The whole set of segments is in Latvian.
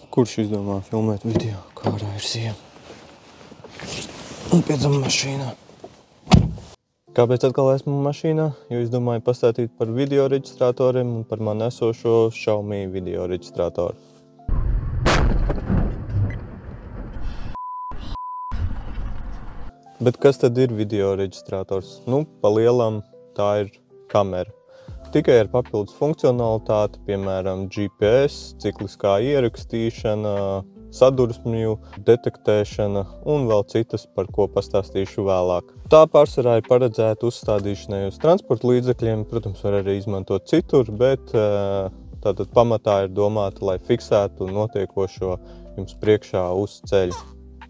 Kurš izdomā filmēt video, kā ārā ir ziema? Un pēc tam mašīnā. Kāpēc atkal esmu mašīnā? Jo izdomāju pastāstīt par video reģistratoriem un par man esošo Xiaomi video reģistratoru. Bet kas tad ir video reģistrators? Nu, pa lielam tā ir kamera. Tikai ar papildus funkcionalitāti, piemēram, GPS, cikliskā ierakstīšana, sadursmju detektēšana un vēl citas, par ko pastāstīšu vēlāk. Tā pārsvarā ir paredzēta uzstādīšanai uz transporta līdzekļiem, protams, var arī izmantot citur, bet tātad pamatā ir domāta, lai fiksētu notiekošo jums priekšā uz ceļa.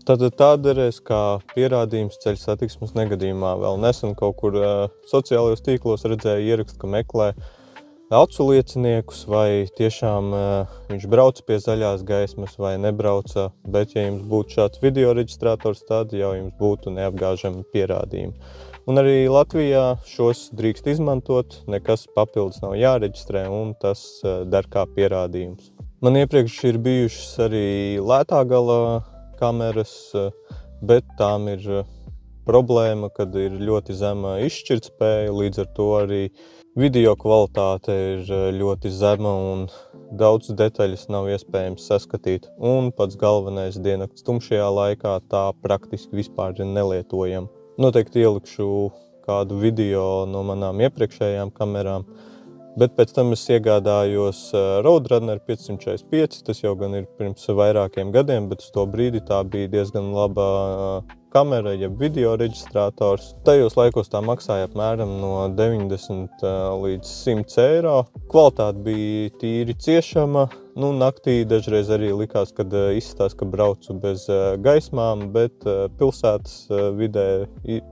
Tātad tā derēs kā pierādījums ceļa satiksmes negadījumā. Vēl nesen kaut kur sociālajos tīklos redzēju ierakstu, ka meklē acu lieciniekus, vai tiešām viņš brauca pie zaļās gaismas vai nebrauca, bet ja jums būtu šāds video reģistrators, tad jau jums būtu neapgāžami pierādījumi. Un arī Latvijā šos drīkst izmantot, nekas papildus nav jāreģistrē un tas der kā pierādījums. Man iepriekš ir bijušas arī lētā gala kameras, bet tām ir problēma, kad ir ļoti zema izšķirtspēja, līdz ar to arī video kvalitāte ir ļoti zema un daudz detaļas nav iespējams saskatīt. Un pats galvenais diennakts tumšajā laikā tā praktiski vispār ir nelietojama. Noteikti ielikšu kādu video no manām iepriekšējām kamerām, bet pēc tam es iegādājos Roadrunner 545, tas jau gan ir pirms vairākiem gadiem, bet uz to brīdi tā bija diezgan laba kamera, jeb video reģistrators. Tajos laikos tā maksāja apmēram no 90 līdz 100 eiro. Kvalitāte bija tīri ciešama, nu naktī dažreiz arī likās, kad izstās, ka braucu bez gaismām, bet pilsētas vidē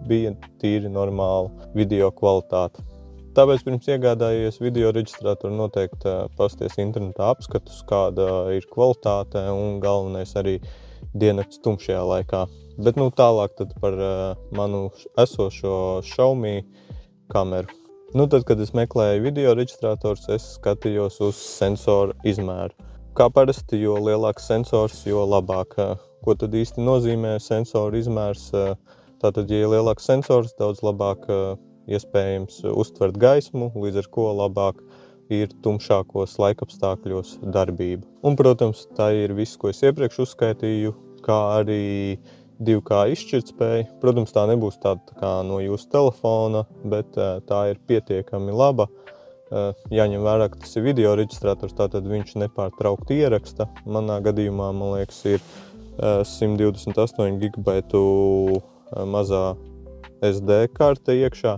bija tīri normāla video kvalitāte. Tāpēc pirms iegādājies video reģistratoru noteikti pasties internetā apskatus, kāda ir kvalitāte un galvenais arī diennakts tumšajā laikā. Bet nu tālāk tad par manu esošo Xiaomi kameru. Nu tad, kad es meklēju video reģistrators, es skatījos uz sensoru izmēru. Kā parasti, jo lielāks sensors, jo labāk. Ko tad īsti nozīmē sensoru izmērs? Tātad, ja ir lielāks sensors, daudz labāk iespējams uztvert gaismu, līdz ar ko labāk ir tumšākos laikapstākļos darbība. Un, protams, tā ir viss, ko es iepriekš uzskaitīju, kā arī 2K izšķirtspēja. Protams, tā nebūs tāda kā no jūsu telefona, bet tā ir pietiekami laba. Jāņem vērā, ka tas ir video reģistrators, tātad viņš nepārtraukti ieraksta. Manā gadījumā, man liekas, ir 128 GB mazā SD karte iekšā,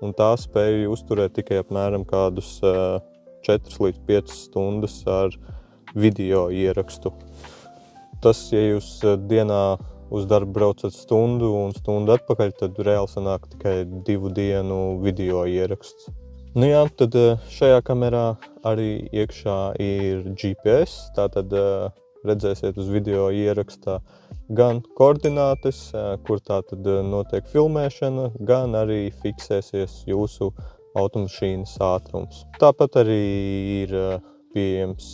un tā spēja uzturēt tikai apmēram kādus 4 līdz 5 stundas ar video ierakstu. Tas, ja jūs dienā uz darbu braucat stundu un stundu atpakaļ, tad reāli sanāk tikai 2 dienu video ieraksts. Nu jā, tad šajā kamerā arī iekšā ir GPS, tātad redzēsiet uz video ierakstā gan koordinātes, kur tātad notiek filmēšana, gan arī fiksēsies jūsu automašīnas ātrums. Tāpat arī ir pieejams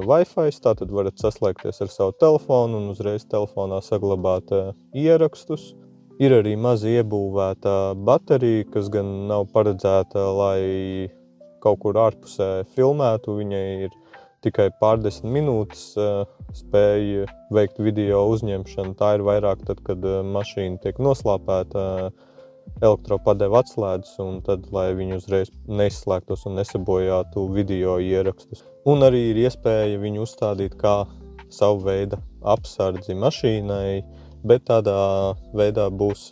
Wi-Fi, tātad varat saslēgties ar savu telefonu un uzreiz telefonā saglabāt ierakstus. Ir arī mazi iebūvēta baterija, kas gan nav paredzēta, lai kaut kur ārpusē filmētu. Viņai ir tikai pārdesmit minūtes spēja veikt video uzņemšanu. Tā ir vairāk tad, kad mašīna tiek noslāpēta, elektropadeve atslēdzas, un tad, lai viņi uzreiz neizslēgtos un nesabojātu video ierakstus. Un arī ir iespēja viņu uzstādīt kā savu veidu apsardzi mašīnai, bet tādā veidā būs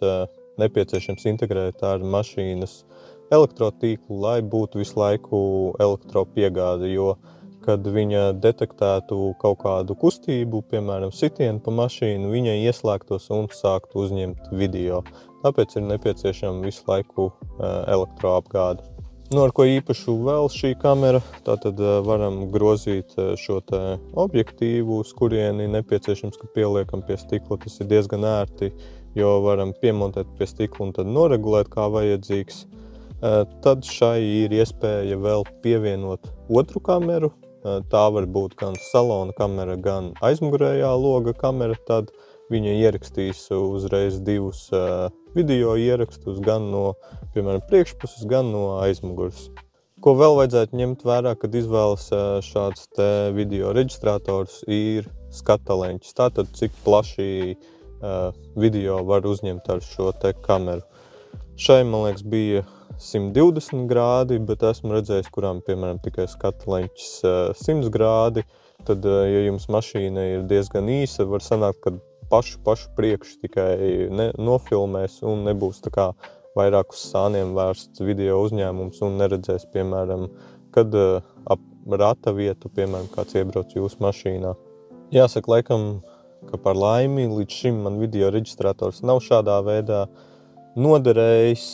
nepieciešams integrēt ar mašīnas elektrotīklu, lai būtu visu laiku elektropiegāde, jo kad viņa detektētu kaut kādu kustību, piemēram, sitienu pa mašīnu, viņa ieslēgtos un sāktu uzņemt video. Tāpēc ir nepieciešama visu laiku elektroapgāde. Nu, ar ko īpašu vēl šī kamera, tātad varam grozīt šo te objektīvu, uz kurieni nepieciešams, ka pieliekam pie stikla. Tas ir diezgan ērti, jo varam piemontēt pie stikla un tad noregulēt kā vajadzīgs. Tad šai ir iespēja vēl pievienot otru kameru, Tā var būt gan salona kamera, gan aizmugurējā loga kamera. Tad viņa ierakstīs uzreiz divus video ierakstus, gan no, piemēram, priekšpuses, gan no aizmuguras. Ko vēl vajadzētu ņemt vērā, kad izvēlas šāds te video reģistrators, ir skata leņķis. Tātad, cik plaši video var uzņemt ar šo te kameru. Šai, man liekas, bija 120 grādi, bet esmu redzējis, kurām, piemēram, tikai skata leņķis 100 grādi. Tad, ja jums mašīna ir diezgan īsa, var sanākt, ka pašu priekšu tikai nofilmēs un nebūs tā kā vairāk uz sāniem vērsts video uzņēmums un neredzēs, piemēram, kad ap rata vietu, piemēram, kāds iebrauc jūsu mašīnā. Jāsaka, laikam, ka par laimi līdz šim man video reģistrators nav šādā veidā noderējis.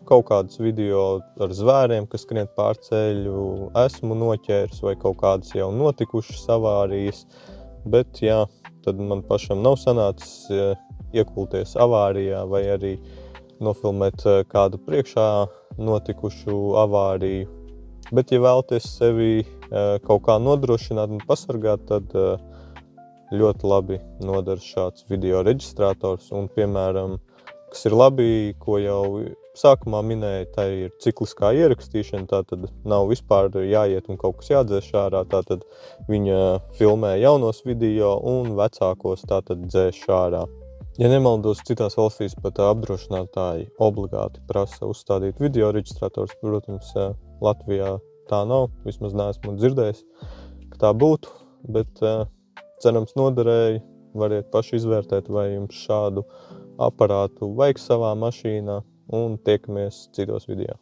Kaut kādus video ar zvēriem, kas skrien pār ceļu, esmu noķēris vai kaut kādas jau notikušas avārijas, bet jā, tad man pašam nav sanācis iekulties avārijā vai arī nofilmēt kādu priekšā notikušu avāriju. Bet, ja vēlaties sevi kaut kā nodrošināt un pasargāt, tad ļoti labi nodara šāds video reģistrators un, piemēram, kas ir labi, ko jau sākumā minēja, tā ir cikliskā ierakstīšana, tātad nav vispār jāiet un kaut kas jādzēš ārā, tātad viņa filmē jaunos video un vecākos tātad dzēš ārā. Ja nemaldos, citās valstīs pat apdrošinātāji obligāti prasa uzstādīt video reģistrators, protams, Latvijā tā nav, vismaz neesmu dzirdējis, ka tā būtu, bet cerams noderēja, variet paši izvērtēt, vai jums šādu aparātu vajag savā mašīnā un tiekamies citos video.